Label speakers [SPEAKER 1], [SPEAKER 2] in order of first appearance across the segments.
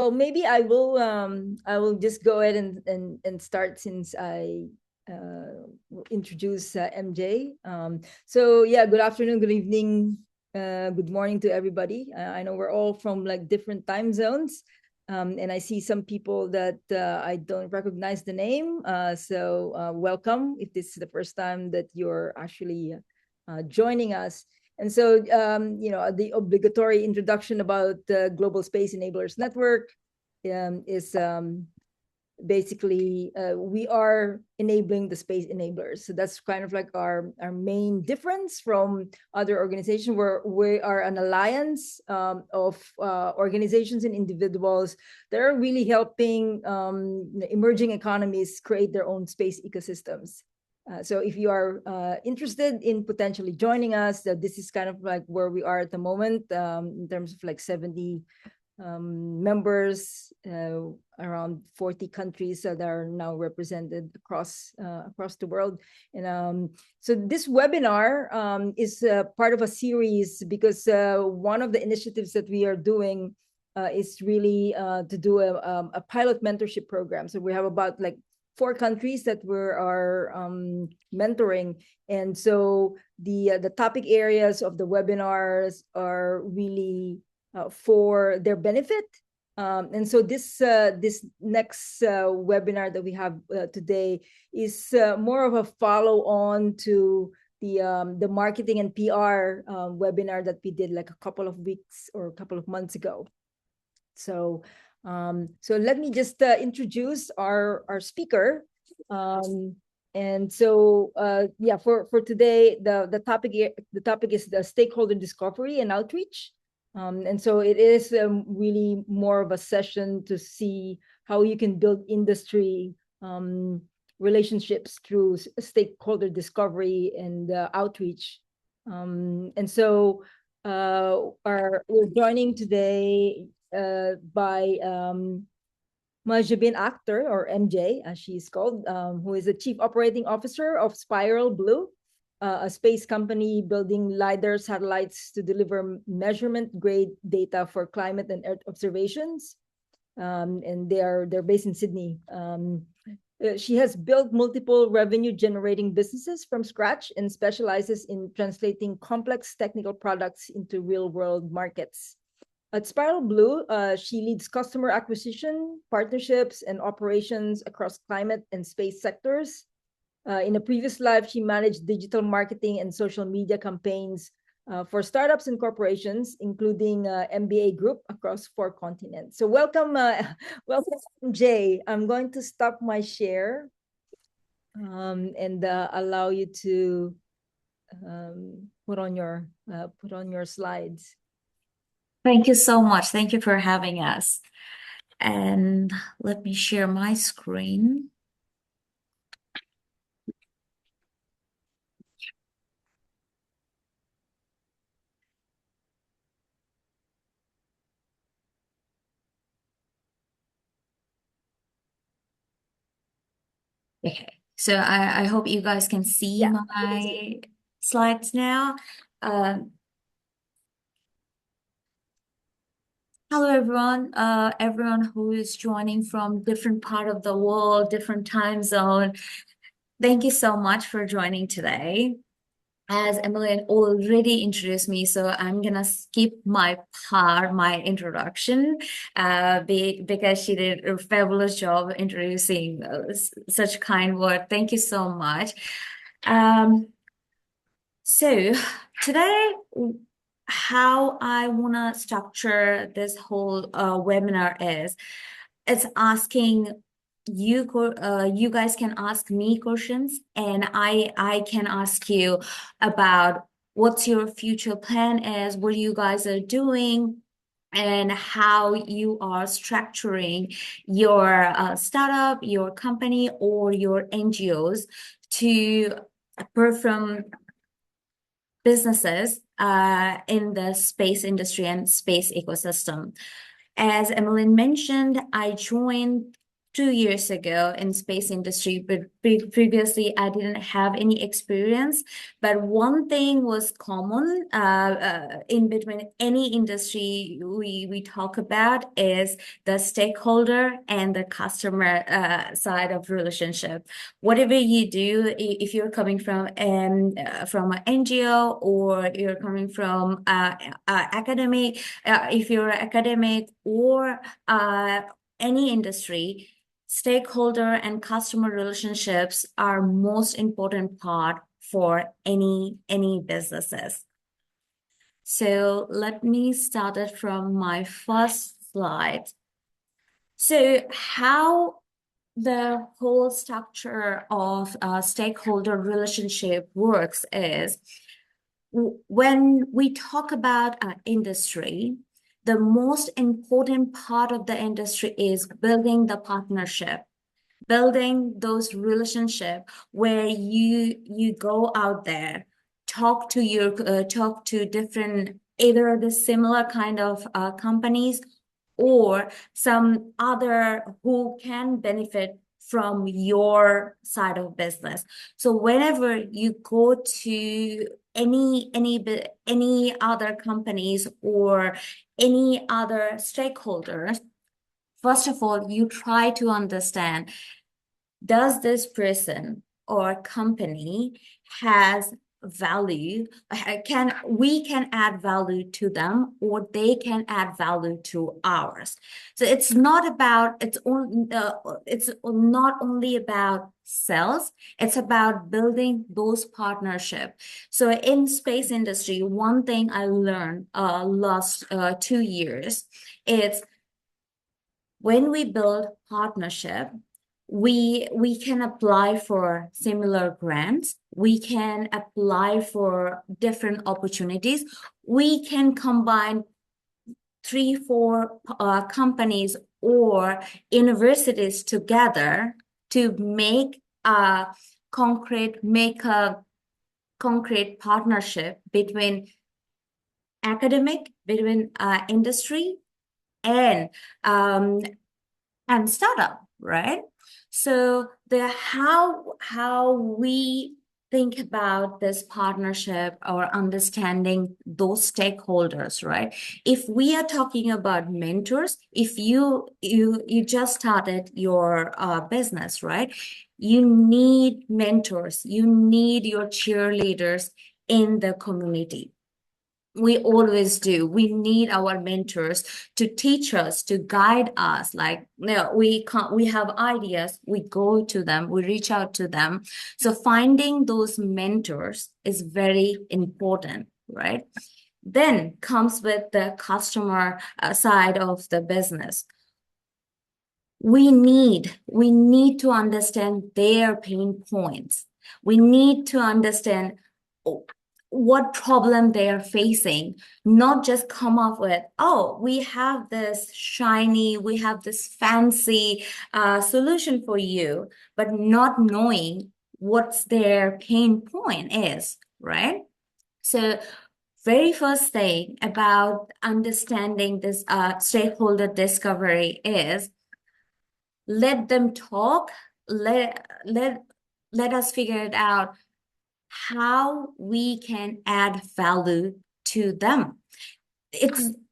[SPEAKER 1] Well, maybe I will just go ahead and start since I will introduce MJ. So yeah, good afternoon, good evening, good morning to everybody. I know we're all from like different time zones. And I see some people that I don't recognize the name. So welcome if this is the first time that you're actually joining us. And so, the obligatory introduction about the Global Space Enablers Network is basically we are enabling the space enablers. So that's kind of like our main difference from other organizations, where we are an alliance of organizations and individuals that are really helping emerging economies create their own space ecosystems. So if you are interested in potentially joining us, this is kind of like where we are at the moment, in terms of like 70 members, around 40 countries that are now represented across the world. And so this webinar is part of a series, because one of the initiatives that we are doing is really to do a pilot mentorship program. So we have about like 4 countries that we are mentoring. And so the topic areas of the webinars are really for their benefit. And so this next webinar that we have today is more of a follow-on to the marketing and PR webinar that we did like a couple of weeks or a couple of months ago. So let me just introduce our speaker. And so yeah, for today, the topic is the stakeholder discovery and outreach. And so it is really more of a session to see how you can build industry relationships through stakeholder discovery and outreach. And so we're joining today by Majabin Akter, or MJ, as she's called, who is the Chief Operating Officer of Spiral Blue, a space company building LiDAR satellites to deliver measurement-grade data for climate and Earth observations. And they're based in Sydney. She has built multiple revenue-generating businesses from scratch and specializes in translating complex technical products into real-world markets. At Spiral Blue, she leads customer acquisition, partnerships, and operations across climate and space sectors. In a previous life, she managed digital marketing and social media campaigns for startups and corporations, including MBA Group across 4 continents. So welcome, Jay. I'm going to stop my share and allow you to put on your slides.
[SPEAKER 2] Thank you so much. Thank you for having us. And let me share my screen. Okay, so I hope you guys can see my slides now. Hello, everyone. Everyone who is joining from different part of the world, different time zone. Thank you so much for joining today. As Emily already introduced me, so I'm gonna skip my introduction, because she did a fabulous job introducing such kind word. Thank you so much. So today, how I wanna structure this whole webinar is, it's asking you guys can ask me questions, and I can ask you about what's your future plan is, what you guys are doing, and how you are structuring your startup, your company, or your NGOs to perform businesses in the space industry and space ecosystem. As Emmeline mentioned, I joined 2 years ago in space industry, but previously I didn't have any experience. But one thing was common in between any industry we talk about is the stakeholder and the customer side of relationship. Whatever you do, if you're coming from an NGO or you're coming from academic, if you're academic or any industry, stakeholder and customer relationships are most important part for any businesses. So let me start it from my first slide. So how the whole structure of stakeholder relationship works is when we talk about industry, the most important part of the industry is building the partnership, building those relationships where you go out there, talk to different, either the similar kind of companies or some other who can benefit from your side of business. So whenever you go to any other companies or any other stakeholders, first of all, you try to understand, does this person or company has value, we can add value to them or they can add value to ours. So it's not only about sales, it's about building those partnerships. So in space industry, one thing I learned last 2 years is when we build partnership, we can apply for similar grants, we can apply for different opportunities, we can combine 3-4 companies or universities together to make a concrete partnership between industry and startup, right? So how we think about this partnership or understanding those stakeholders, right? If we are talking about mentors, if you just started your business, right? You need mentors, you need your cheerleaders in the community. We always do. We need our mentors to teach us, to guide us. Like, we have ideas, we go to them, we reach out to them. So finding those mentors is very important, right? Then comes with the customer side of the business. We need to understand their pain points. We need to understand what problem they are facing, not just come up with, oh, we have this shiny, we have this fancy solution for you, but not knowing what's their pain point is, right? So very first thing about understanding this stakeholder discovery is let them talk, let us figure it out how we can add value to them.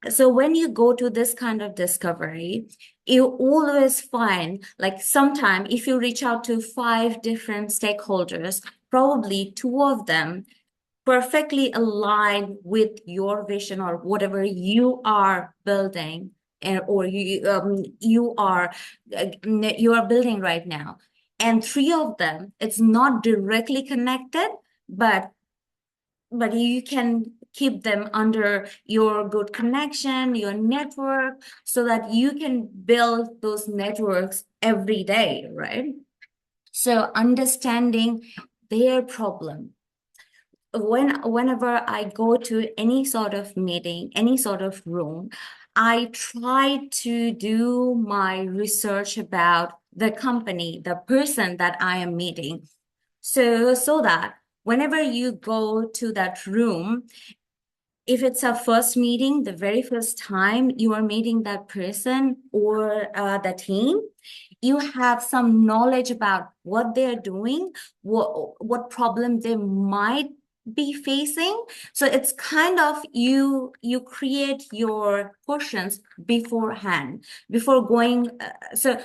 [SPEAKER 2] So when you go to this kind of discovery, you always find, like, sometime if you reach out to 5 different stakeholders, probably 2 of them perfectly align with your vision or whatever you are building, or you are building right now. And 3 of them, it's not directly connected, but you can keep them under your good connection, your network, so that you can build those networks every day, right? So understanding their problem. Whenever I go to any sort of meeting, any sort of room, I try to do my research about the company, the person that I am meeting. So that whenever you go to that room, if it's a first meeting, the very first time you are meeting that person or the team, you have some knowledge about what they're doing, what problem they might be facing. So it's kind of you create your questions beforehand before going. So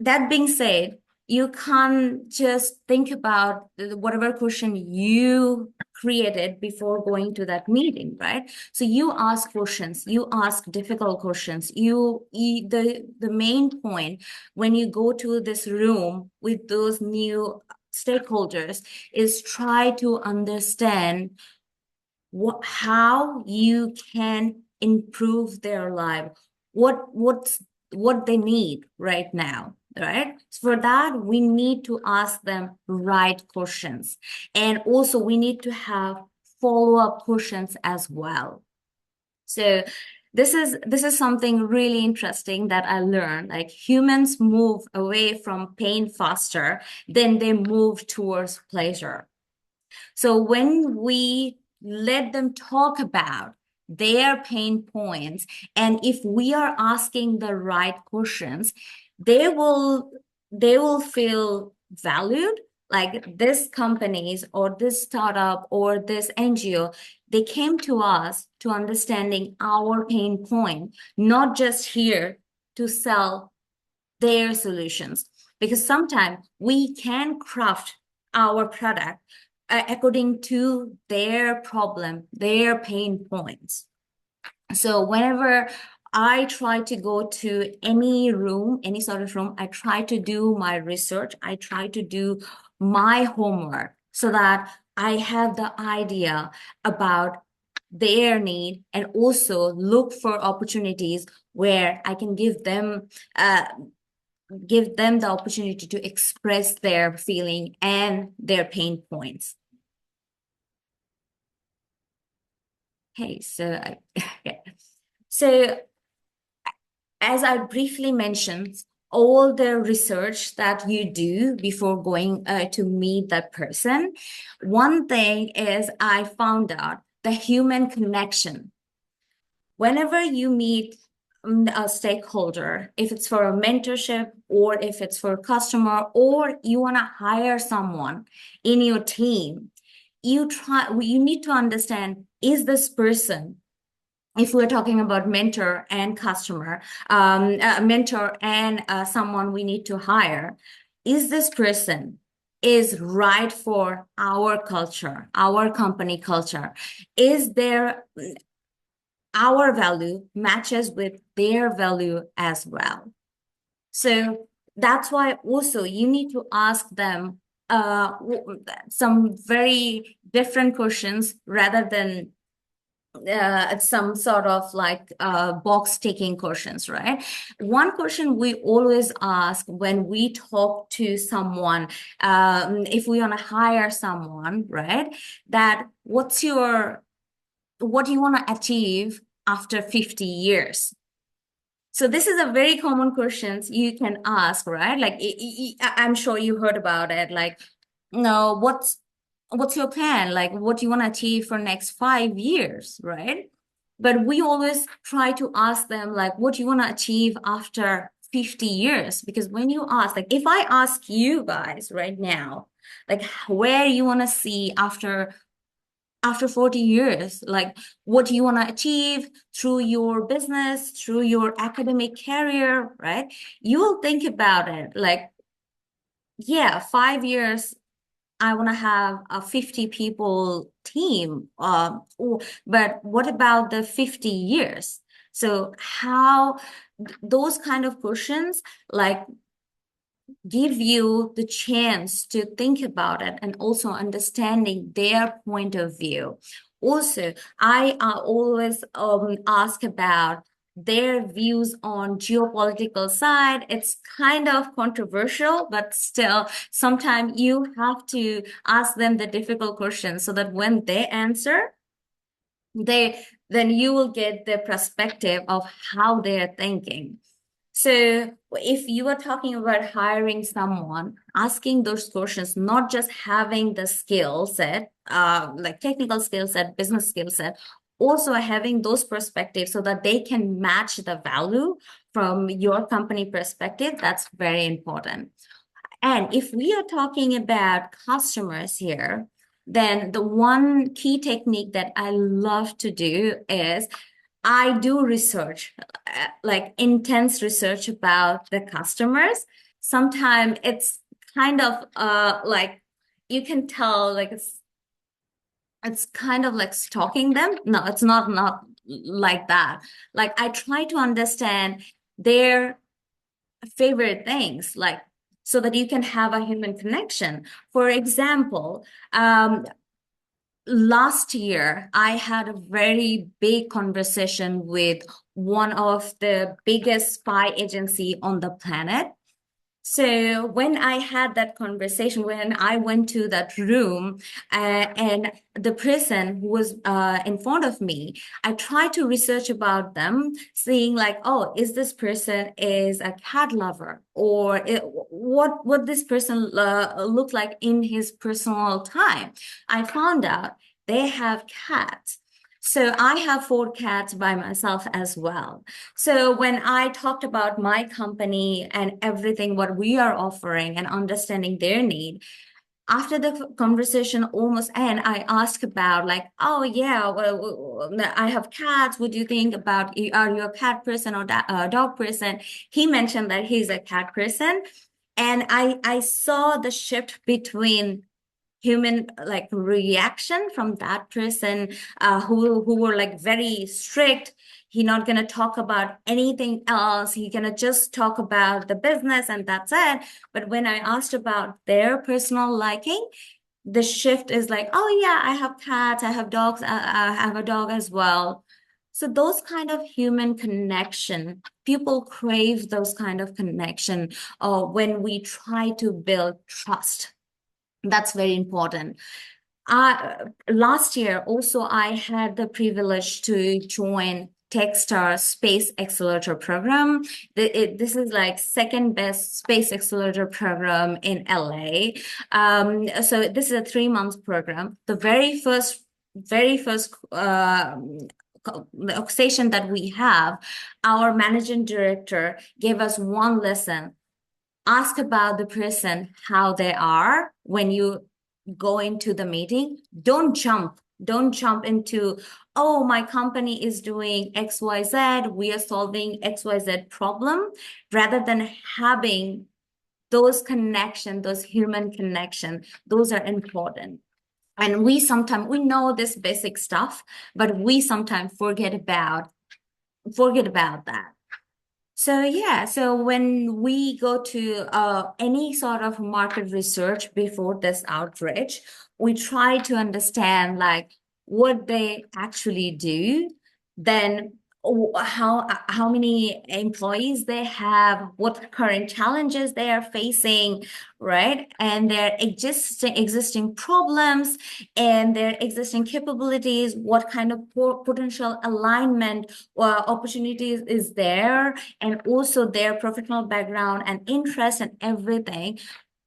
[SPEAKER 2] that being said, you can't just think about whatever question you created before going to that meeting, right? So you ask questions, you ask difficult questions. The main point when you go to this room with those new stakeholders is try to understand how you can improve their life, what they need right now, right? So for that, we need to ask them right questions, and also we need to have follow-up questions as well. So this is something really interesting that I learned. Like, humans move away from pain faster than they move towards pleasure. So when we let them talk about their pain points, and if we are asking the right questions, they will feel valued. Like, this companies or this startup or this NGO, they came to us to understanding our pain point, not just here to sell their solutions. Because sometimes we can craft our product according to their problem, their pain points. So whenever I try to go to any room, any sort of room, I try to do my research. I try to do my homework so that I have the idea about their need, and also look for opportunities where I can give them the opportunity to express their feeling and their pain points. Okay, so so as I briefly mentioned, all the research that you do before going to meet that person, one thing is I found out the human connection. Whenever you meet a stakeholder, if it's for a mentorship or if it's for a customer or you want to hire someone in your team, you need to understand, is this person, if we're talking about mentor and customer, mentor and someone we need to hire, is this person is right for our culture, our company culture? Is there our value matches with their value as well? So that's why also you need to ask them some very different questions rather than some sort of like box ticking questions, right? One question we always ask when we talk to someone, if we want to hire someone, right? That what do you want to achieve after 50 years? So this is a very common questions you can ask, right? Like, I'm sure you heard about it. Like, no, what's your plan? Like, what do you want to achieve for next 5 years, right? But we always try to ask them, like, what do you want to achieve after 50 years? Because when you ask, like, if I ask you guys right now, like, where you want to see after 40 years, like, what do you want to achieve through your business, through your academic career, right? You will think about it like, yeah, 5 years, I want to have a 50 people team. But what about the 50 years? So how those kind of questions, like, give you the chance to think about it and also understanding their point of view. Also, I always ask about their views on geopolitical side. It's kind of controversial, but still, sometimes you have to ask them the difficult questions so that when they answer, then you will get the perspective of how they're thinking. So if you are talking about hiring someone, asking those questions, not just having the skill set, like technical skill set, business skill set, also having those perspectives so that they can match the value from your company perspective, that's very important. And if we are talking about customers here, then the one key technique that I love to do is I do research, like intense research about the customers. Sometimes it's kind of like you can tell like it's kind of like stalking them. No, it's not like that. Like I try to understand their favorite things, like so that you can have a human connection. For example, last year I had a very big conversation with one of the biggest spy agency on the planet. So when I had that conversation, when I went to that room and the person who was in front of me, I tried to research about them, seeing like, oh, is this person is a cat lover, or what this person looked like in his personal time. I found out they have cats. So I have 4 cats by myself as well. So when I talked about my company and everything, what we are offering and understanding their need, after the conversation almost end, I asked about like, oh yeah, well, I have cats. What do you think about, are you a cat person or dog person? He mentioned that he's a cat person. And I saw the shift between human like reaction from that person who were like very strict. He not gonna talk about anything else. He gonna just talk about the business and that's it. But when I asked about their personal liking, the shift is like, oh yeah, I have cats, I have dogs, I have a dog as well. So those kind of human connection, people crave those kind of connection when we try to build trust. That's very important. Last year, also, I had the privilege to join Techstar Space Accelerator program. This is like second best space accelerator program in LA. So this is a 3 month program. The very first session that we have, our managing director gave us one lesson. Ask about the person, how they are when you go into the meeting. Don't jump into, oh, my company is doing XYZ, we are solving XYZ problem, rather than having those connection, those human connection. Those are important. And we know this basic stuff, but we sometimes forget about that. So yeah, so when we go to any sort of market research before this outreach, we try to understand like what they actually do, then how many employees they have, what current challenges they are facing, right? And their existing problems and their existing capabilities, what kind of potential alignment or opportunities is there, and also their professional background and interest and everything.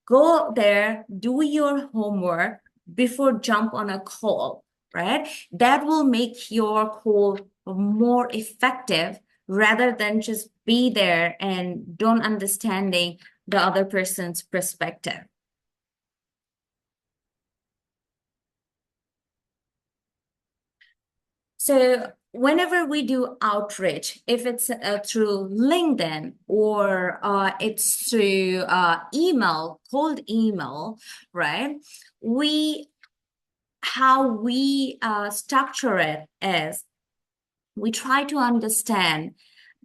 [SPEAKER 2] Go there, do your homework before jump on a call, right? That will make your call more effective rather than just be there and don't understanding the other person's perspective. So whenever we do outreach, if it's through LinkedIn or it's through email, cold email, right? How we structure it is we try to understand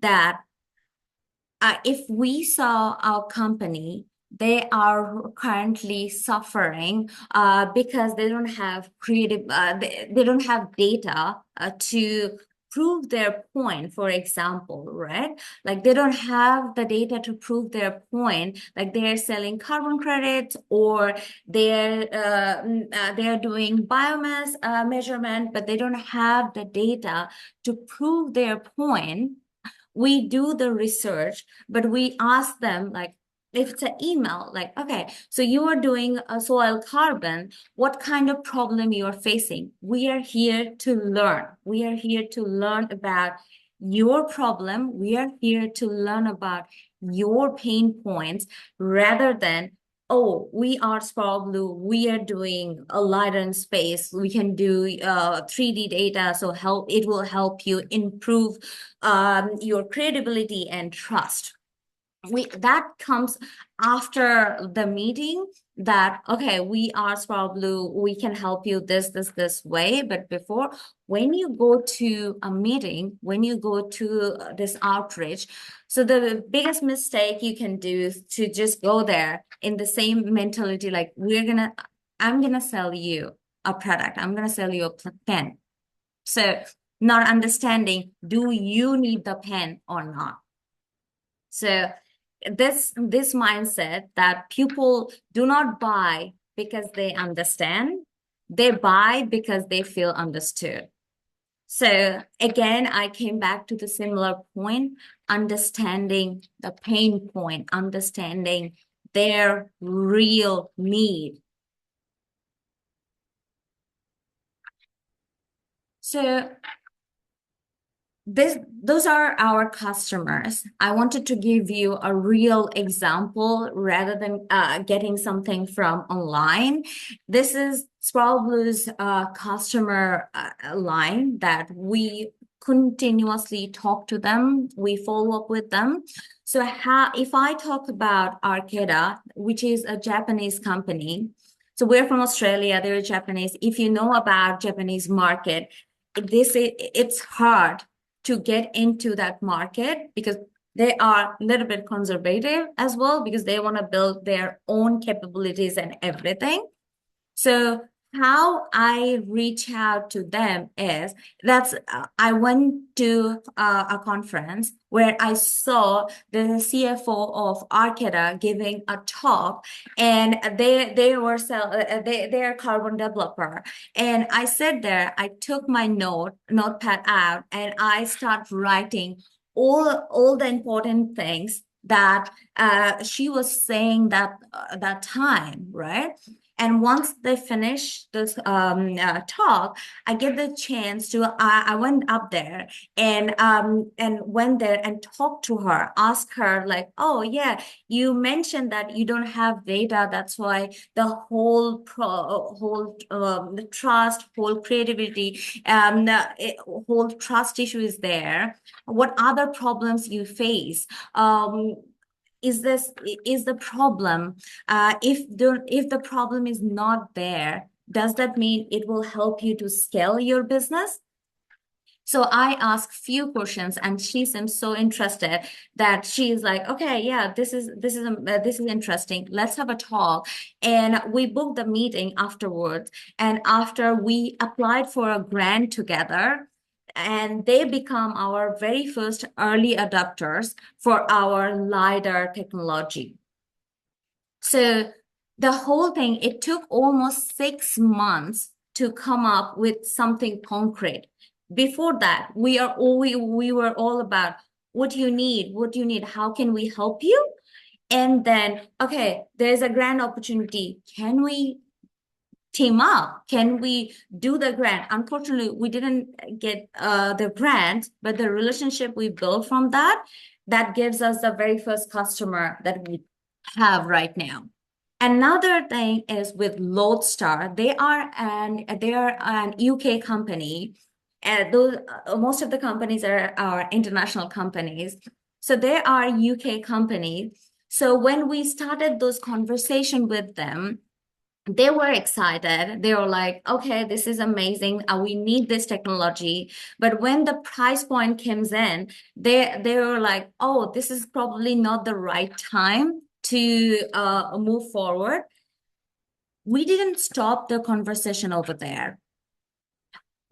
[SPEAKER 2] that if we saw our company, they are currently suffering because they don't have they don't have data to prove their point, for example, right? Like they don't have the data to prove their point, like they're selling carbon credits or they're doing biomass measurement, but they don't have the data to prove their point. We do the research, but we ask them like, if it's an email, like, okay, so you are doing a soil carbon, what kind of problem you are facing? We are here to learn. We are here to learn about your problem. We are here to learn about your pain points rather than, oh, we are Sparrow Blue, we are doing a lighter in space, we can do 3D data, so it will help you improve your credibility and trust. That comes after the meeting, that okay, we are Sparrow Blue, we can help you this way. But before, when you go to a meeting, when you go to this outreach, so the biggest mistake you can do is to just go there in the same mentality, like I'm gonna sell you a product, I'm gonna sell you a pen. So not understanding, do you need the pen or not? So this mindset that people do not buy because they understand, they buy because they feel understood. So again, I came back to the similar point, understanding the pain point, understanding their real need. So those are our customers. I wanted to give you a real example rather than getting something from online. This is Sparrow Blue's customer line that we continuously talk to them. We follow up with them. So if I talk about Akter, which is a Japanese company, so we're from Australia, they're Japanese. If you know about Japanese market, it's hard to get into that market because they are a little bit conservative as well, because they want to build their own capabilities and everything. So how I reach out to them is I went to a conference where I saw the CFO of Arkeda giving a talk, and they're a carbon developer. And I sat there, I took my notepad out, and I start writing all the important things that she was saying that time, right? And once they finish this talk, I get the chance to, I went up there and went there and talked to her, asked her like, oh yeah, you mentioned that you don't have data. That's why the whole trust, whole creativity, whole trust issue is there. What other problems you face? Is the problem, if the problem is not there, does that mean it will help you to scale your business? So I asked few questions, and she seems so interested that she's like, okay, yeah, this is interesting. Let's have a talk. And we booked the meeting afterwards. And after we applied for a grant together, and they become our very first early adopters for our LiDAR technology. So the whole thing, it took almost 6 months to come up with something concrete. Before that, we were all about what you need, how can we help you? And then, okay, there's a grand opportunity. Can we team up? Can we do the grant? Unfortunately, we didn't get the grant, but the relationship we built from that gives us the very first customer that we have right now. Another thing is with Lodestar. They are an UK company, and most of the companies are international companies. So they are UK companies. So when we started those conversations with them, they were excited. They were like, okay, this is amazing. We need this technology. But when the price point comes in, they were like, oh, this is probably not the right time to move forward. We didn't stop the conversation over there.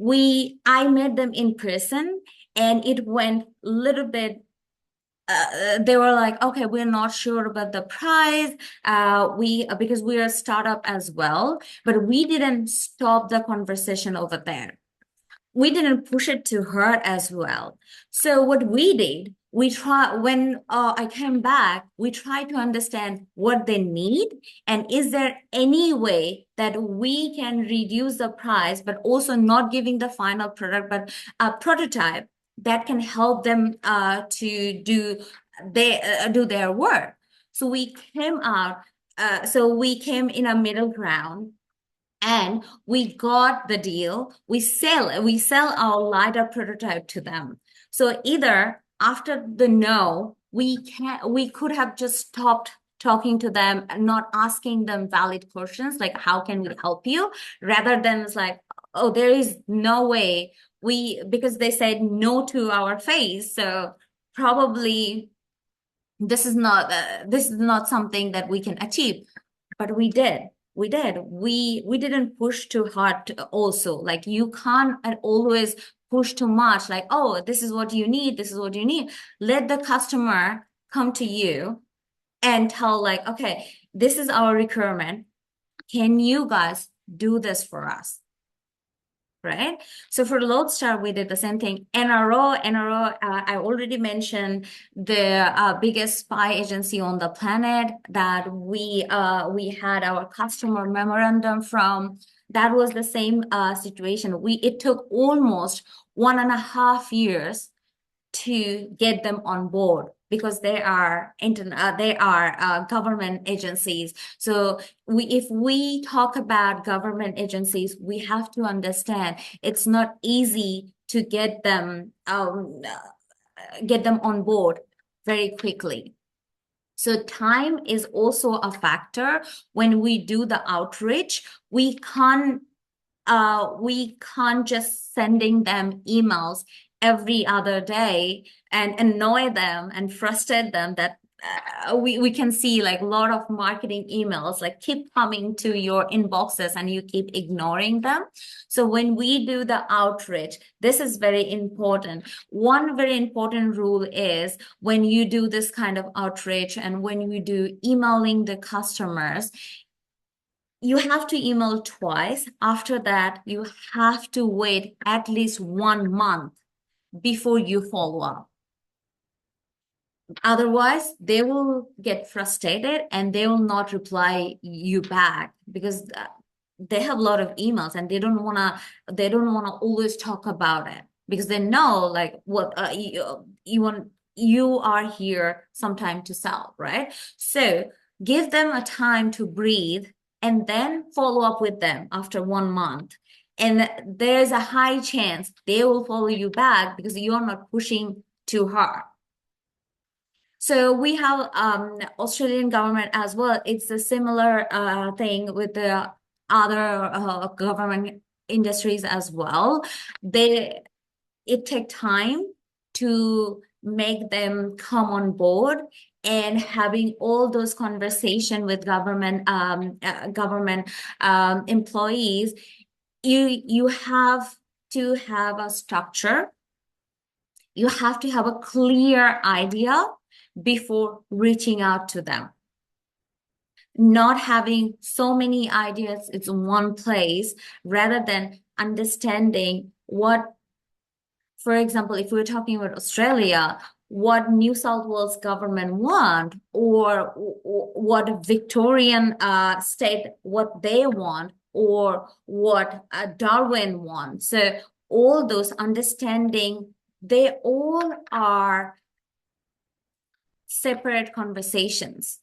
[SPEAKER 2] I met them in person, and it went a little bit, they were like, okay, we're not sure about the price. Because we are a startup as well, but we didn't stop the conversation over there. We didn't push it to her as well. So what we did, when I came back, we try to understand what they need and is there any way that we can reduce the price, but also not giving the final product, but a prototype that can help them to do their work. So we came out, we came in a middle ground and we got the deal. We sell our LiDAR prototype to them. So either after the no, we could have just stopped talking to them and not asking them valid questions like how can we help you, rather than it's like, oh, there is no way because they said no to our face. So probably this is not something that we can achieve, but we did. We didn't push too hard also. Like you can't always push too much, like, oh, this is what you need, this is what you need. Let the customer come to you and tell like, okay, this is our requirement, can you guys do this for us? Right? So for Lodestar, we did the same thing. NRO, I already mentioned the biggest spy agency on the planet that we had our customer memorandum from. That was the same situation. It took almost 1.5 years to get them on board because they are government agencies. So if we talk about government agencies, we have to understand it's not easy to get them on board very quickly. So time is also a factor when we do the outreach. We can't just sending them emails every other day and annoy them and frustrate them that we can see like a lot of marketing emails like keep coming to your inboxes and you keep ignoring them. So when we do the outreach, this is very important. One very important rule is when you do this kind of outreach and when you do emailing the customers, you have to email twice. After that, you have to wait at least 1 month before you follow up. Otherwise, they will get frustrated and they will not reply you back because they have a lot of emails and they don't wanna always talk about it because they know like what you are here sometime to sell, right? So give them a time to breathe and then follow up with them after 1 month. And there's a high chance they will follow you back because you're not pushing too hard. So we have Australian government as well. It's a similar thing with the other government industries as well. It takes time to make them come on board and having all those conversation with government employees. You have to have a structure. You have to have a clear idea before reaching out to them. Not having so many ideas in one place rather than understanding what, for example, if we're talking about Australia, what New South Wales government want or what Victorian state, what they want or what Darwin wants. So all those understanding, they all are separate conversations.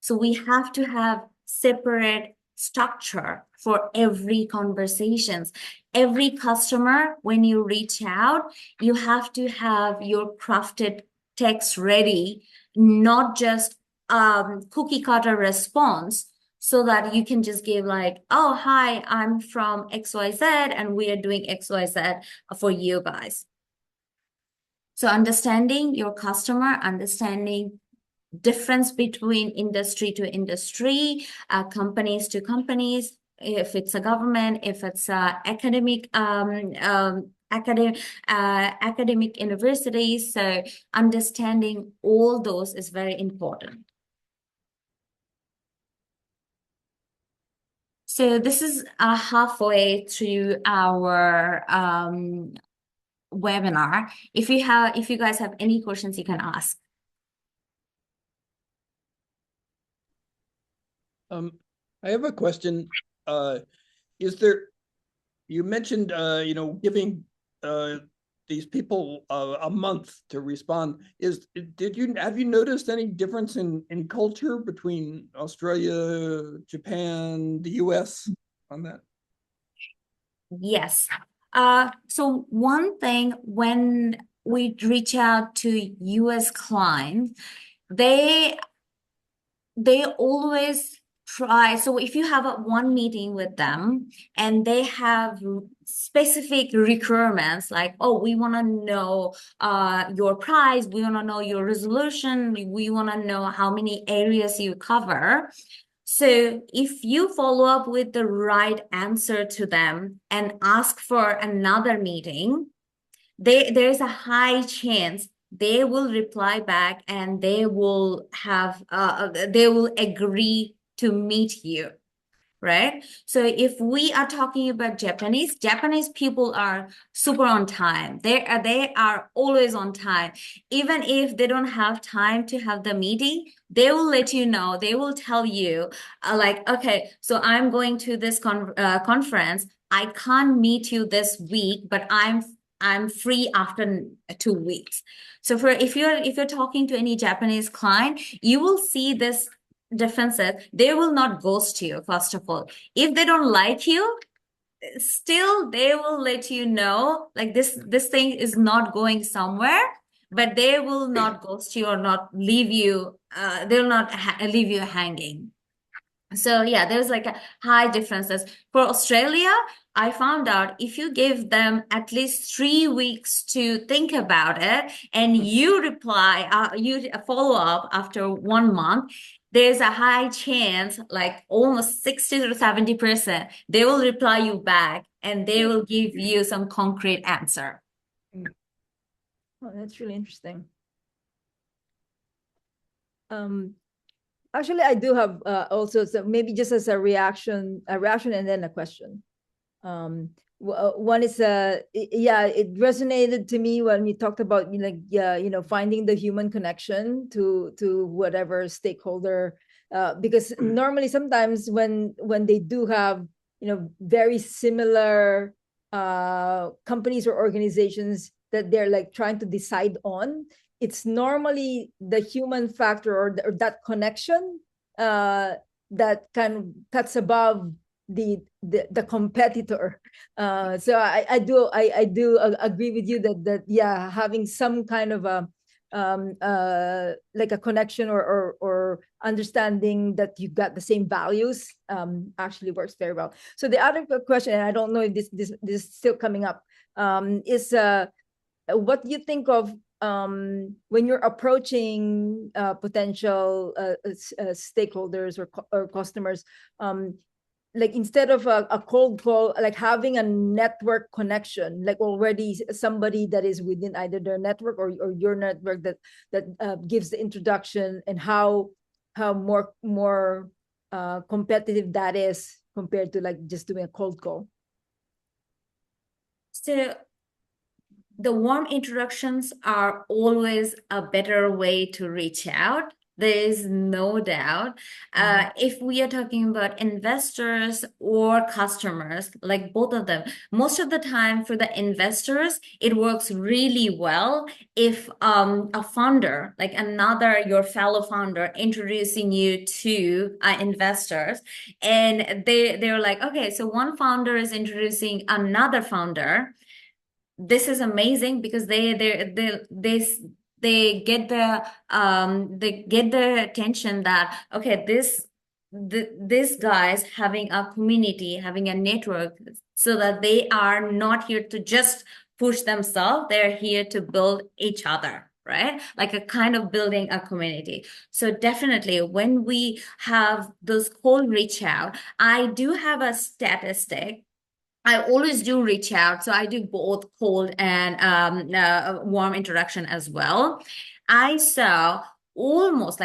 [SPEAKER 2] So we have to have separate structure for every conversations. Every customer, when you reach out, you have to have your crafted text ready, not just cookie cutter response, so that you can just give like, oh, hi, I'm from XYZ and we are doing XYZ for you guys. So understanding your customer, understanding difference between industry to industry, companies to companies, if it's a government, if it's academic universities. So understanding all those is very important. So this is halfway through our webinar. If you guys have any questions, you can ask.
[SPEAKER 3] I have a question. You mentioned, giving these people a month to respond. Have you noticed any difference in culture between Australia, Japan, the US on that?
[SPEAKER 2] Yes. So one thing, when we reach out to US clients, they always try. So if you have one meeting with them and they have specific requirements, like, oh, we want to know your price, we want to know your resolution, we want to know how many areas you cover. So if you follow up with the right answer to them and ask for another meeting, there's a high chance they will reply back and they will agree to meet you, right? So if we are talking about Japanese people are super on time. They are always on time. Even if they don't have time to have the meeting, they will let you know. They will tell you, like, okay, so I'm going to this conference. I can't meet you this week, but I'm free after 2 weeks. So if you're talking to any Japanese client, you will see this differences. They will not ghost you, first of all. If they don't like you, still they will let you know, like, this thing is not going somewhere, but they will not ghost you or not leave you, they will not leave you hanging. So yeah, there's like a high differences. For Australia, I found out if you give them at least 3 weeks to think about it and you reply, you follow up after 1 month, there's a high chance, like almost 60 to 70%, they will reply you back and they will give you some concrete answer.
[SPEAKER 1] Oh, that's really interesting. Actually, I do have also, so maybe just as a reaction and then a question. One is it resonated to me when we talked about finding the human connection to whatever stakeholder, because normally sometimes when they do have very similar companies or organizations that they're like trying to decide on, it's normally the human factor or that connection that kind of cuts above the competitor. So I do agree with you that yeah, having some kind of a like a connection or understanding that you've got the same values actually works very well. So the other question, and I don't know if this is still coming up, is what do you think of when you're approaching potential stakeholders or customers, like instead of a cold call, like having a network connection, like already somebody that is within either their network or your network that gives the introduction, and how more competitive that is compared to like just doing a cold call?
[SPEAKER 2] So the warm introductions are always a better way to reach out. There is no doubt. If we are talking about investors or customers, like both of them, most of the time for the investors, it works really well if a founder, like your fellow founder, introducing you to investors, and they're like, okay, so one founder is introducing another founder. This is amazing because they get the attention that, okay, this guy's having a community, having a network, so that they are not here to just push themselves, they're here to build each other, right? Like a kind of building a community. So definitely when we have those cold reach out, I do have a statistic. I always do reach out. So I do both cold and warm introduction as well. I saw almost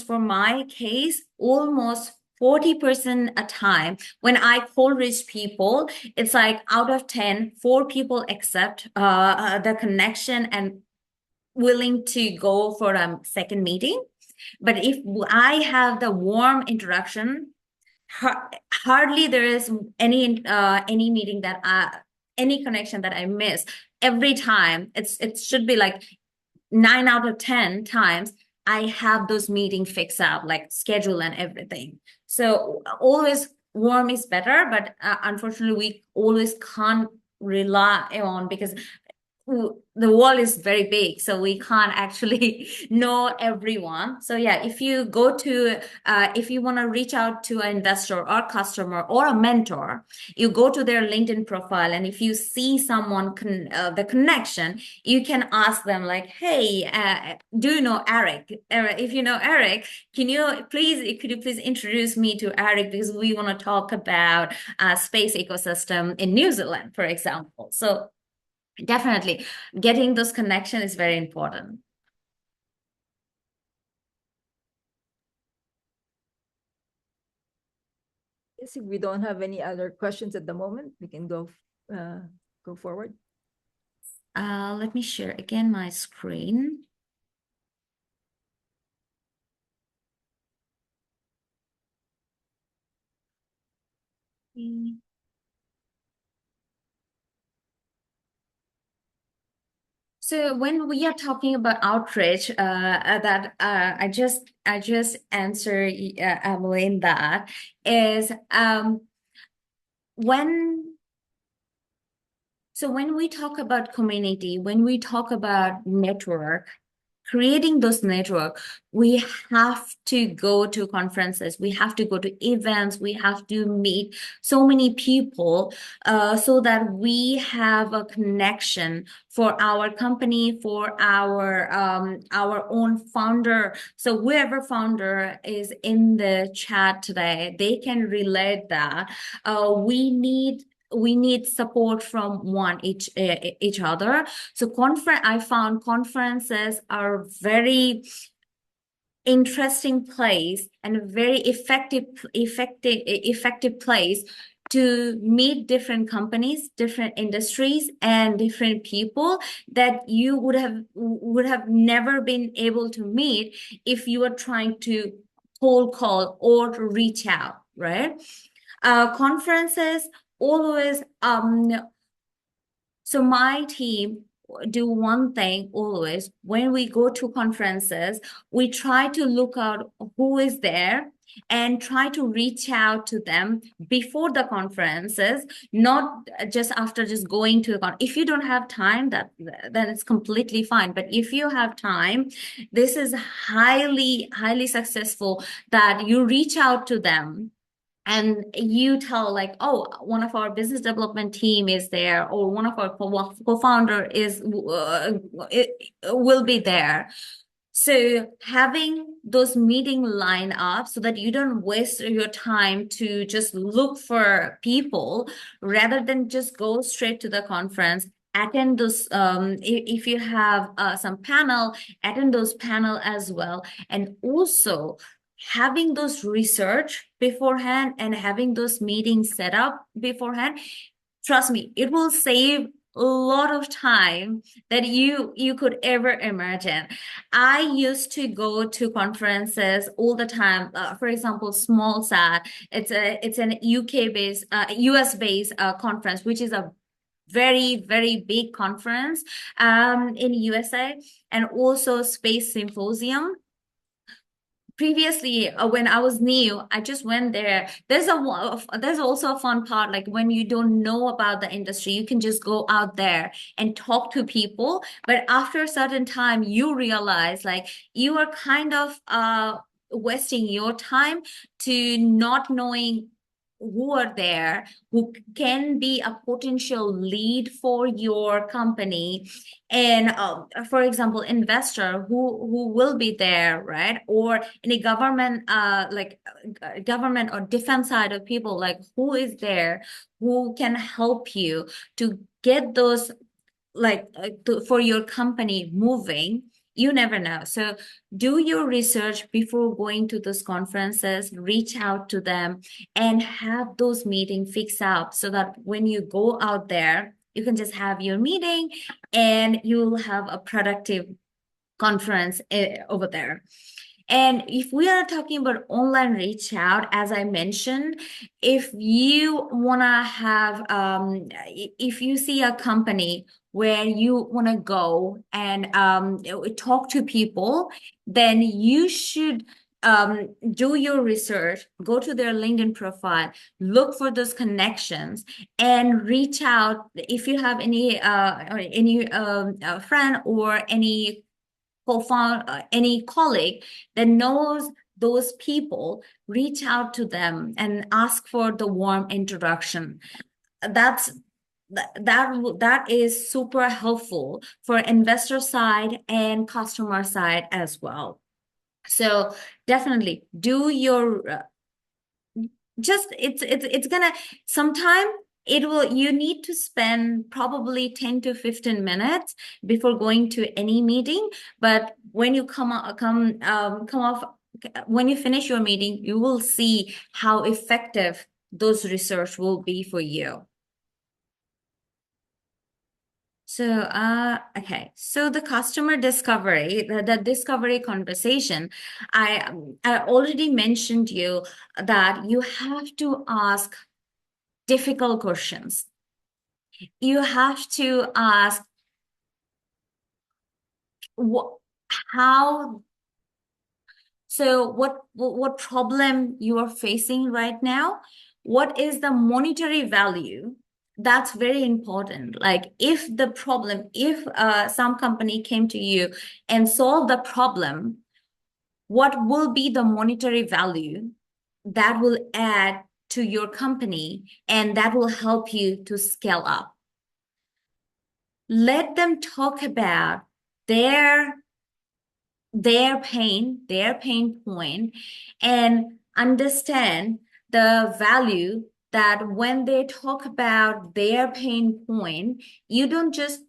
[SPEAKER 2] for my case, almost 40% a time. When I cold reach people, it's like out of 10, 4 people accept the connection and willing to go for a second meeting. But if I have the warm introduction, hardly there is any meeting that any connection that I miss. Every time it should be like 9 out of 10 times I have those meetings fixed out, like schedule and everything. So always warm is better, but unfortunately we always can't rely on, because the world is very big, so we can't actually know everyone. So yeah, if you go to if you want to reach out to an investor or customer or a mentor, you go to their LinkedIn profile, and if you see someone the connection, you can ask them like, hey, do you know Eric? If you know Eric, could you please introduce me to Eric, because we want to talk about space ecosystem in New Zealand, for example. So definitely getting those connections is very important.
[SPEAKER 1] Yes, if we don't have any other questions at the moment, we can go forward.
[SPEAKER 2] Let me share again my screen. So when we are talking about outreach, I just answer Emily, that is when we talk about community, when we talk about network, creating those network, we have to go to conferences, we have to go to events, we have to meet so many people so that we have a connection for our company, for our own founder. So whoever founder is in the chat today, they can relate that. We need support from each other. So I found conferences are very interesting place and a very effective place to meet different companies, different industries, and different people that you would have never been able to meet if you were trying to cold call or to reach out, right? Conferences always so my team do one thing always. When we go to conferences, we try to look out who is there and try to reach out to them before the conferences, not just after just going to the conference. If you don't have time, then it's completely fine. But if you have time, this is highly successful, that you reach out to them and you tell like, oh, one of our business development team is there, or one of our co-founder will be there. So having those meeting line up so that you don't waste your time to just look for people, rather than just go straight to the conference, attend those if you have some panel, attend those panel as well. And also having those research beforehand and having those meetings set up beforehand, trust me, it will save a lot of time that you could ever imagine. I used to go to conferences all the time. For example, SmallSat, it's an UK based US based conference, which is a very big conference in USA, and also Space Symposium. Previously, when I was new, I just went there. There's also a fun part, like when you don't know about the industry, you can just go out there and talk to people. But after a certain time, you realize like you are kind of wasting your time to not knowing who are there, who can be a potential lead for your company. And for example, investor who will be there, right? Or any government government or defense side of people, like who is there, who can help you to get those for your company moving. You never know. So do your research before going to those conferences, reach out to them and have those meetings fixed up so that when you go out there, you can just have your meeting and you'll have a productive conference over there. And if we are talking about online reach out, as I mentioned, if you want to have, if you see a company where you want to go and talk to people, then you should do your research, go to their LinkedIn profile, look for those connections, and reach out if you have any friend or any any colleague that knows those people, reach out to them and ask for the warm introduction. That is super helpful for investor side and customer side as well. So definitely do your just it's gonna sometime you need to spend probably 10 to 15 minutes before going to any meeting, but when you come off when you finish your meeting, you will see how effective those research will be for you. So, okay. So the customer discovery, the discovery conversation, I already mentioned you that you have to ask difficult questions. You have to ask what problem you are facing right now? What is the monetary value? That's very important. Like if some company came to you and solved the problem, what will be the monetary value that will add to your company and that will help you to scale up? Let them talk about their pain point, and understand the value that when they talk about their pain point, you don't just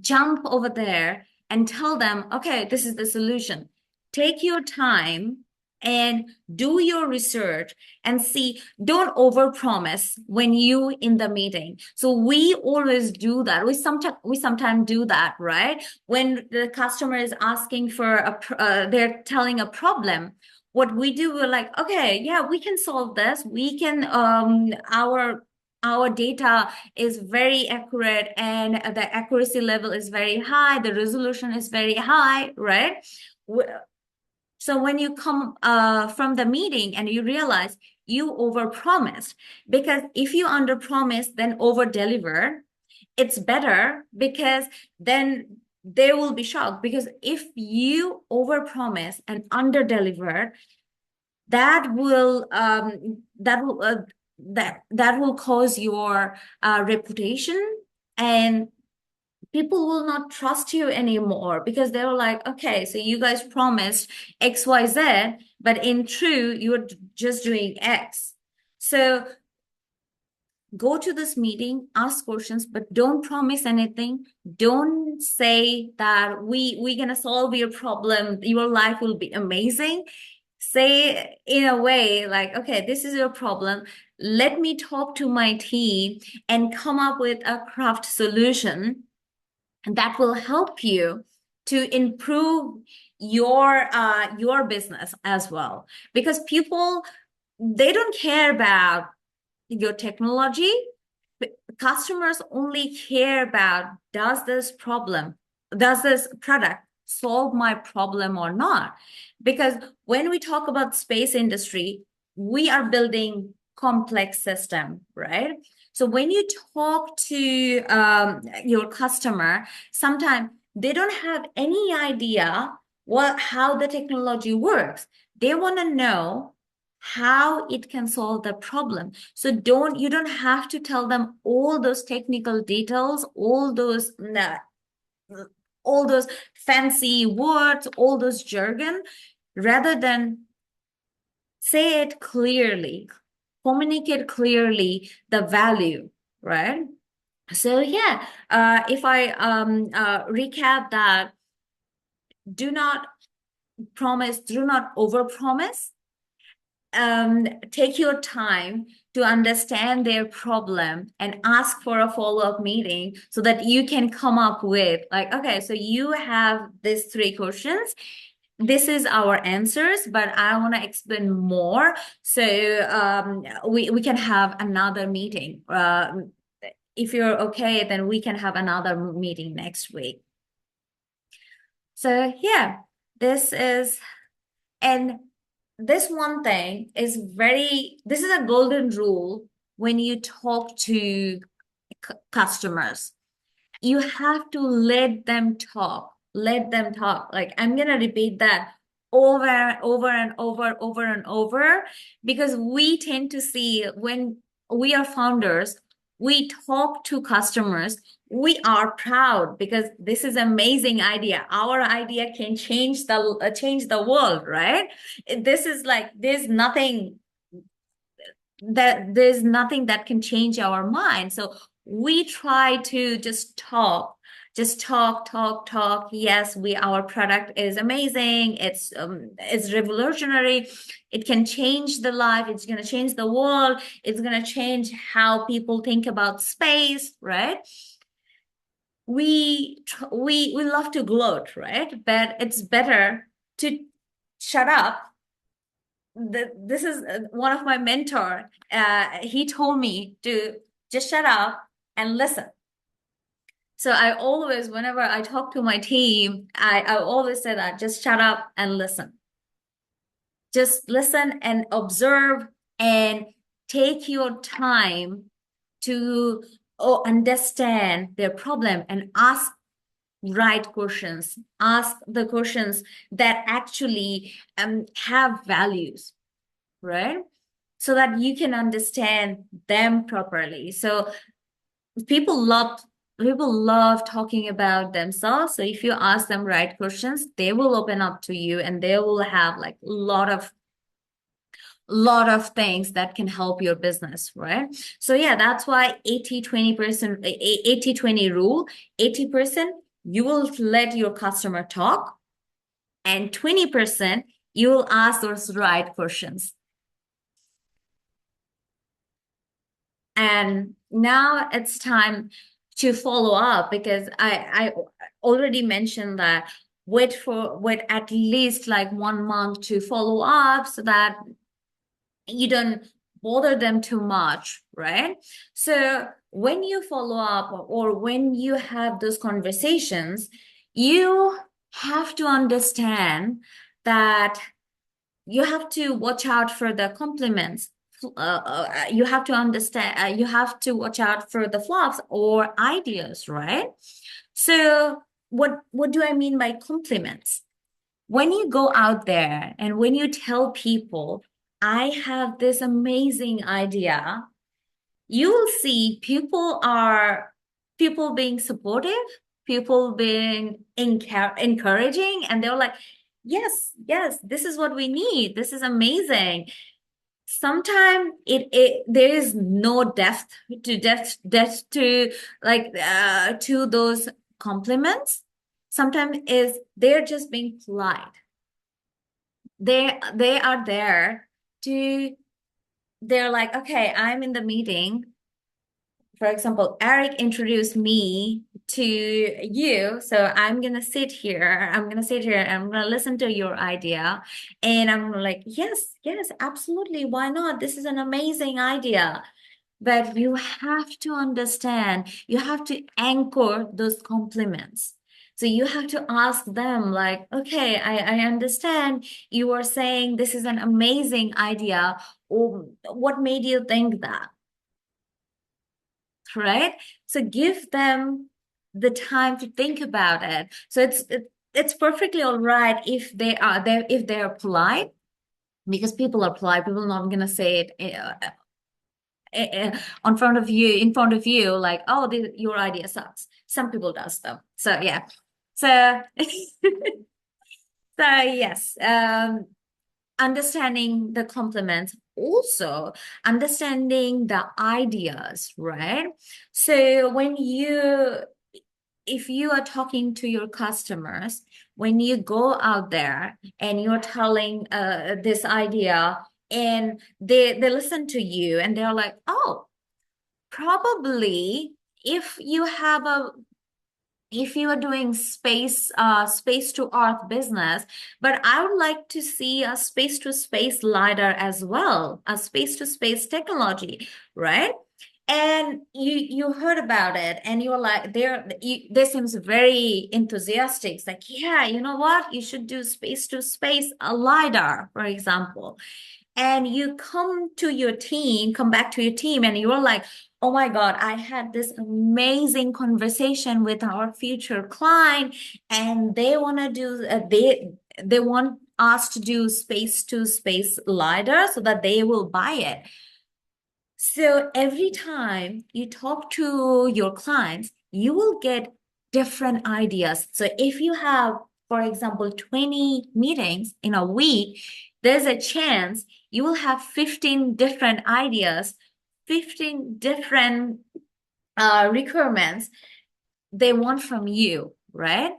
[SPEAKER 2] jump over there and tell them, okay, this is the solution. Take your time and do your research and see. Don't overpromise when you in the meeting. So we always do that. We sometimes do that, right? When the customer is asking for they're telling a problem, what we do, we're like, okay, yeah, we can solve this. We can our data is very accurate and the accuracy level is very high, the resolution is very high, right? So when you come from the meeting and you realize you overpromised, because if you underpromise then overdeliver, it's better, because then they will be shocked. Because if you overpromise and underdeliver, that will cause your reputation, and people will not trust you anymore, because they're like, okay, so you guys promised XYZ, but in true, you're just doing X. So go to this meeting, ask questions, but don't promise anything. Don't say that we're gonna solve your problem, your life will be amazing. Say in a way like, okay, this is your problem. Let me talk to my team and come up with a craft solution that will help you to improve your business as well. Because people, they don't care about your technology. Customers only care about, does this product solve my problem or not? Because when we talk about space industry, we are building complex system, right? So when you talk to your customer, sometimes they don't have any idea how the technology works. They want to know how it can solve the problem. So you don't have to tell them all those technical details, all those fancy words, all those jargon. Rather than say it clearly, communicate clearly the value, right? So yeah, if I recap that, do not promise, do not overpromise. Take your time to understand their problem and ask for a follow-up meeting so that you can come up with like, okay, so you have these 3 questions. This is our answers, but I want to explain more. So we can have another meeting. If you're okay, then we can have another meeting next week. So yeah, this is, and this one thing is this is a golden rule when you talk to customers. You have to let them talk. Let them talk. Like, I'm going to repeat that over and over, because we tend to see when we are founders, we talk to customers, we are proud because this is amazing idea. Our idea can change the world, right? This is like, there's nothing that can change our mind. So we try to just talk. Yes, our product is amazing. It's revolutionary. It can change the life. It's going to change the world. It's going to change how people think about space, right? We love to gloat, right? But it's better to shut up. This is one of my mentor. He told me to just shut up and listen. So I always, whenever I talk to my team, I always say that, just shut up and listen. Just listen and observe and take your time to understand their problem and ask right questions. Ask the questions that actually have values, right? So that you can understand them properly. So people love talking about themselves. So if you ask them right questions, they will open up to you and they will have like a lot of things that can help your business, right? So yeah, that's why 80-20 rule. 80% you will let your customer talk, and 20% you will ask those right questions. And now it's time to follow up, because I already mentioned that wait at least like 1 month to follow up so that you don't bother them too much, right? So when you follow up or when you have those conversations, you have to understand that you have to watch out for the compliments. You have to understand, you have to watch out for the flops or ideas, right? So what do I mean by compliments? When you go out there and when you tell people, I have this amazing idea, you will see people being supportive, people being encouraging, and they're like, yes, this is what we need. This is amazing. Sometimes there is no depth to like to those compliments. Sometimes they're just being polite. They are there to, they're like, okay, I'm in the meeting. For example, Eric introduced me to you, so I'm gonna sit here and I'm gonna listen to your idea, and I'm like, yes, absolutely, why not? This is an amazing idea. But you have to understand, you have to anchor those compliments. So you have to ask them like, okay, I understand you are saying this is an amazing idea. Or what made you think that? Right? So give them the time to think about it. So it's perfectly all right if they are there, if they're polite, because people are polite. People are not going to say it in front of you like, oh, your idea sucks. Some people does though. So yeah. So so yes, understanding the compliments, also understanding the ideas, right? So if you are talking to your customers, when you go out there and you're telling this idea and they listen to you and they're like, oh, probably if you are doing space to earth business, but I would like to see a space to space lidar as well, a space to space technology, right? And you heard about it and you're like, they seems very enthusiastic. It's like, yeah, you know what, you should do space to space a lidar, for example. And you come back to your team and you're like, oh my God, I had this amazing conversation with our future client and they want to do, they want us to do space to space lidar so that they will buy it. So every time you talk to your clients, you will get different ideas. So if you have, for example, 20 meetings in a week, there's a chance you will have 15 different ideas, 15 different requirements they want from you, right?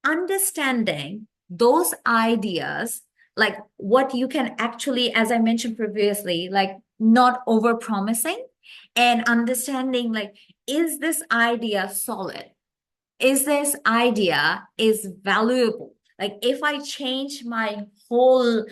[SPEAKER 2] Understanding those ideas, like what you can actually, as I mentioned previously, like not over promising, and understanding like, is this idea solid? Is this idea is valuable? Like if I change my whole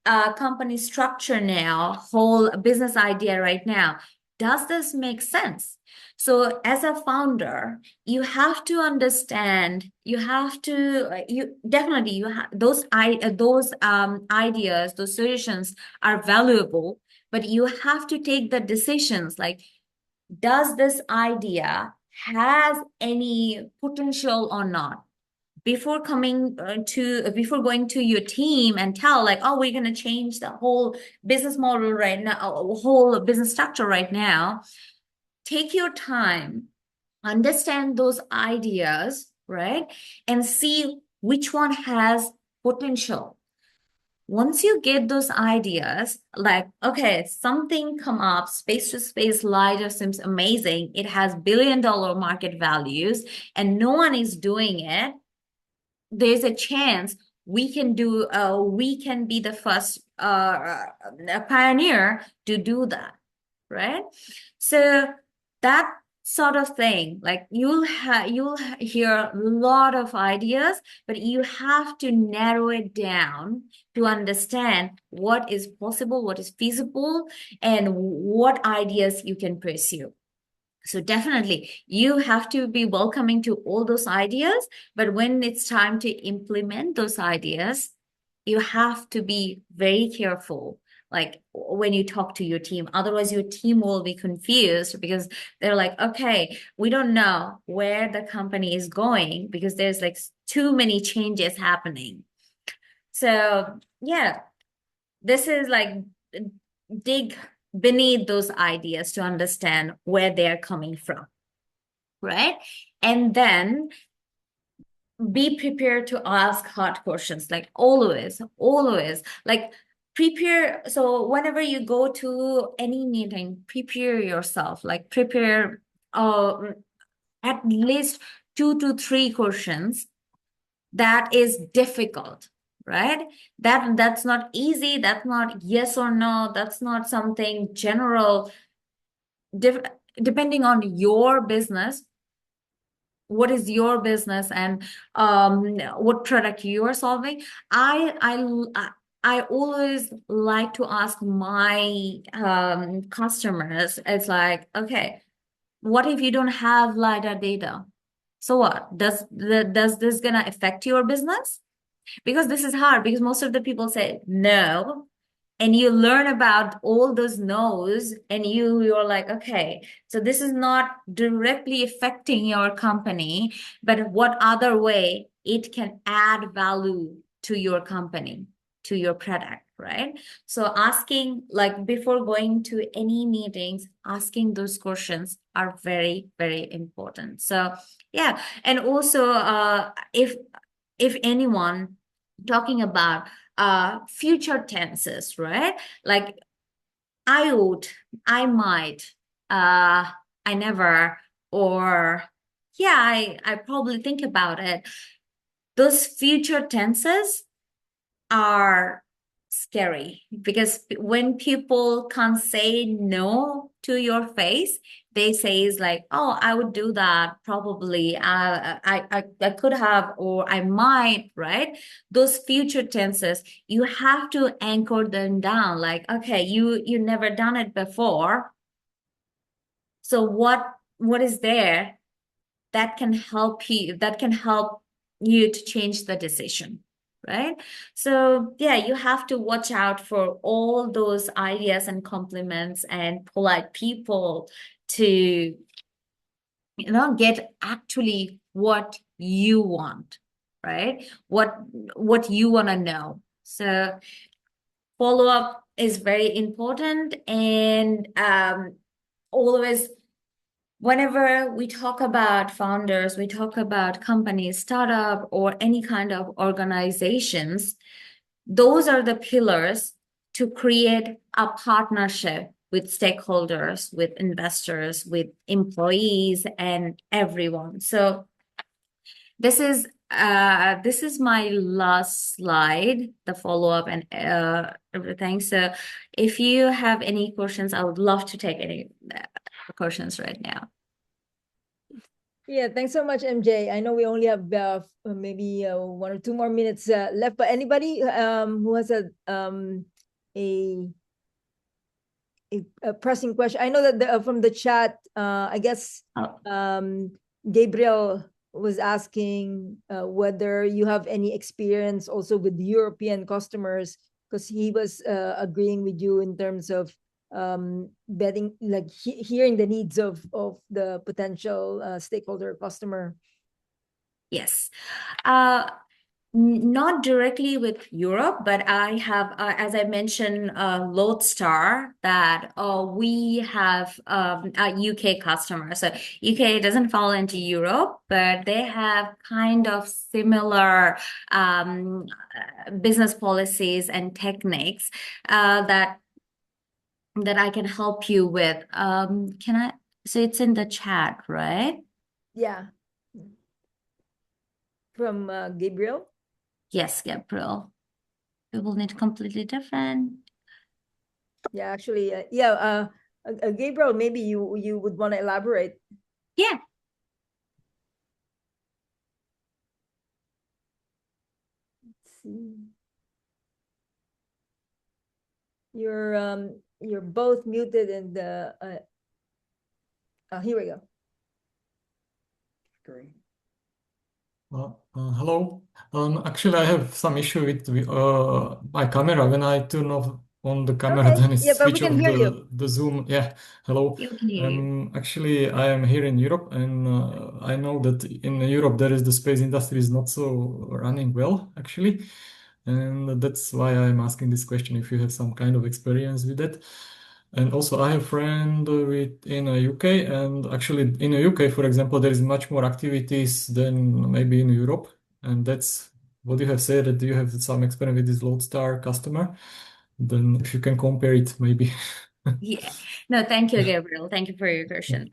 [SPEAKER 2] company structure now, whole business idea right now, does this make sense? So as a founder, you have to understand, you have to, you definitely, you have those ideas, those solutions are valuable, but you have to take the decisions like, does this idea has any potential or not? Before before going to your team and tell like, oh, we're going to change the whole business model right now, whole business structure right now, take your time, understand those ideas, right? And see which one has potential. Once you get those ideas, like, okay, something come up, space to space lidar seems amazing. It has billion-dollar market values and no one is doing it. There's a chance we can be the first pioneer to do that, right? So that sort of thing, like you'll hear a lot of ideas, but you have to narrow it down to understand what is possible, what is feasible, and what ideas you can pursue. So definitely you have to be welcoming to all those ideas, but when it's time to implement those ideas, you have to be very careful like when you talk to your team. Otherwise your team will be confused because they're like, okay, we don't know where the company is going because there's like too many changes happening. So yeah, this is like dig beneath those ideas to understand where they're coming from, right? And then be prepared to ask hard questions, like always, like prepare. So whenever you go to any meeting, prepare yourself, like prepare at least 2 to 3 questions that is difficult, right? That's not easy, that's not yes or no, that's not something general. Depending on your business, what is your business and what product you are solving. I always like to ask my customers, it's like, okay, what if you don't have lidar data? So what? Does this gonna affect your business? Because this is hard, because most of the people say no, and you learn about all those no's and you're like, okay, so this is not directly affecting your company, but what other way it can add value to your company, to your product, right? So asking, like before going to any meetings, asking those questions are very, very important. So yeah, and also if anyone talking about future tenses, right? Like I would, I might, I never, or yeah, I probably think about it. those future tenses are scary, because when people can't say no to your face, they say is like, oh, I would do that probably. I could have, or I might, right? Those future tenses, you have to anchor them down. Like, okay, you never done it before. So what is there that can help you to change the decision, right? So yeah, you have to watch out for all those ideas and compliments and polite people to get actually what you want, right? What you want to know. So follow up is very important, and always, whenever we talk about founders, we talk about companies, startup, or any kind of organizations, those are the pillars to create a partnership with stakeholders, with investors, with employees, and everyone. So this is my last slide, the follow-up and everything. So if you have any questions, I would love to take any questions right now.
[SPEAKER 1] Yeah, thanks so much, MJ. I know we only have maybe 1 or 2 more minutes left, but anybody who has a pressing question? I know that from the chat, I guess Gabriel was asking whether you have any experience also with European customers, because he was agreeing with you in terms of betting, like hearing the needs of the potential stakeholder customer.
[SPEAKER 2] Yes. Not directly with Europe, but I have, as I mentioned, Lodestar, that we have a UK customer. So UK doesn't fall into Europe, but they have kind of similar business policies and techniques that I can help you with. So it's in the chat, right?
[SPEAKER 1] Yeah. From Gabriel?
[SPEAKER 2] Yes, Gabriel. People need completely different.
[SPEAKER 1] Yeah, actually, Gabriel, maybe you would want to elaborate.
[SPEAKER 2] Yeah.
[SPEAKER 1] Let's see. You're both muted, and here we go.
[SPEAKER 3] Great.
[SPEAKER 4] Hello. Actually, I have some issue with my camera. When I turn off on the camera,
[SPEAKER 1] Okay.
[SPEAKER 4] then it
[SPEAKER 1] Yeah, but we
[SPEAKER 4] switch
[SPEAKER 1] can
[SPEAKER 4] off
[SPEAKER 1] hear you.
[SPEAKER 4] the zoom. Yeah. Hello.
[SPEAKER 2] You can hear you.
[SPEAKER 4] Actually, I am here in Europe, and I know that in Europe there is the space industry is not so running well, actually, and that's why I'm asking this question. If you have some kind of experience with that. And also, I have a friend in UK, and actually in the UK, for example, there is much more activities than maybe in Europe, and that's what you have said, that you have some experience with this Lodestar customer. Then if you can compare it, maybe.
[SPEAKER 2] Yeah. No, thank you, Gabriel. Thank you for your question.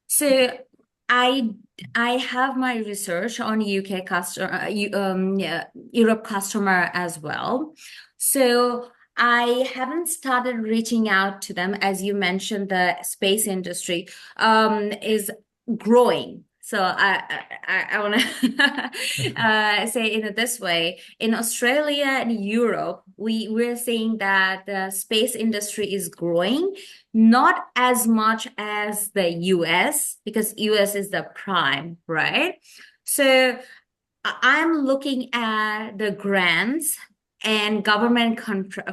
[SPEAKER 2] So I have my research on UK customer, Europe customer as well. So I haven't started reaching out to them. As you mentioned, the space industry is growing. So I want to say in this way, in Australia and Europe, we're seeing that the space industry is growing, not as much as the US, because US is the prime, right? So I'm looking at the grants and government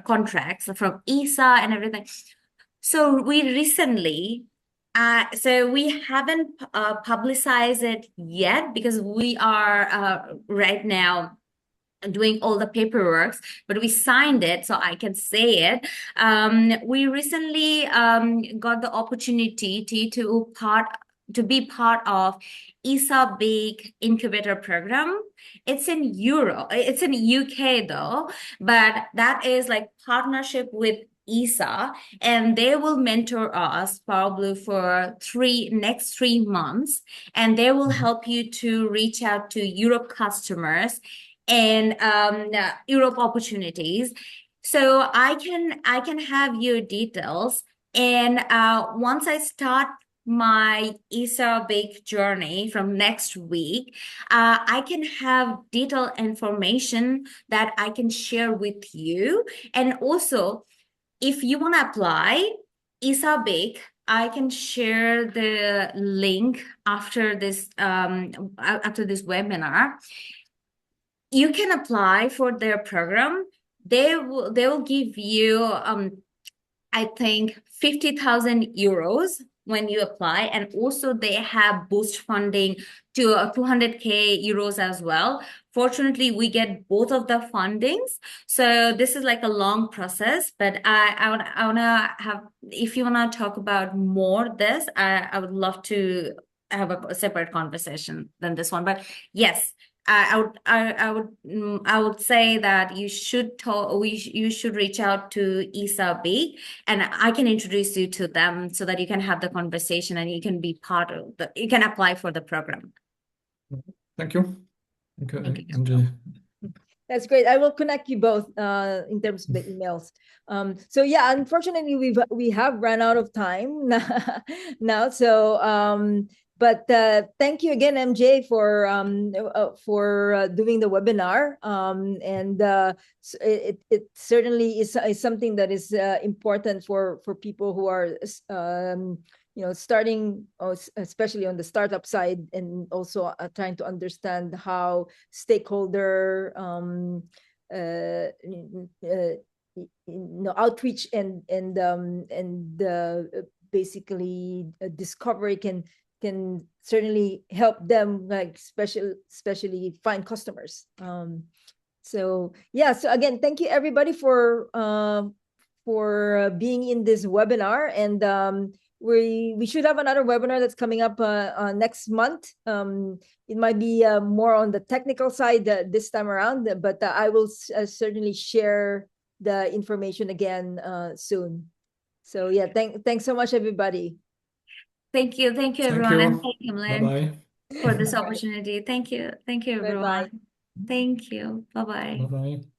[SPEAKER 2] contracts from ESA and everything. So we recently, so we haven't publicized it yet, because we are right now doing all the paperwork, but we signed it, so I can say it. We recently got the opportunity to be part of ESA Big Incubator Program. It's in Europe, it's in UK though, but that is like partnership with ESA, and they will mentor us probably for next 3 months, and they will help you to reach out to Europe customers and Europe opportunities. So I can have your details, and once I start my ESA bake journey from next week, I can have detailed information that I can share with you. And also, if you want to apply ESA bake, I can share the link after this webinar. You can apply for their program. They will give you I think 50,000 euros when you apply, and also they have boost funding to 200K euros as well. Fortunately, we get both of the fundings, so this is like a long process. But I wanna have, if you wanna talk about more this, I would love to have a separate conversation than this one. But yes, I would say that you should you should reach out to ESA-B, and I can introduce you to them so that you can have the conversation and you can be you can apply for the program.
[SPEAKER 4] Thank you. Okay,
[SPEAKER 2] Thank you.
[SPEAKER 4] Anjali.
[SPEAKER 1] That's great. I will connect you both in terms of the emails. So yeah, unfortunately, we have run out of time now. So but thank you again, MJ, for doing the webinar. And it certainly is something that is important for people who are starting, especially on the startup side, and also trying to understand how stakeholder outreach and basically discovery can certainly help them, like especially find customers. So yeah, so again, thank you everybody for being in this webinar, and we should have another webinar that's coming up next month. It might be more on the technical side this time around, but I will certainly share the information again soon. So yeah, thanks so much, everybody.
[SPEAKER 2] Thank you everyone, and thank you, Mlin,
[SPEAKER 4] Bye-bye.
[SPEAKER 2] for this opportunity. Thank you everyone.
[SPEAKER 1] Bye-bye.
[SPEAKER 2] Thank you. Bye-bye.
[SPEAKER 4] Bye-bye.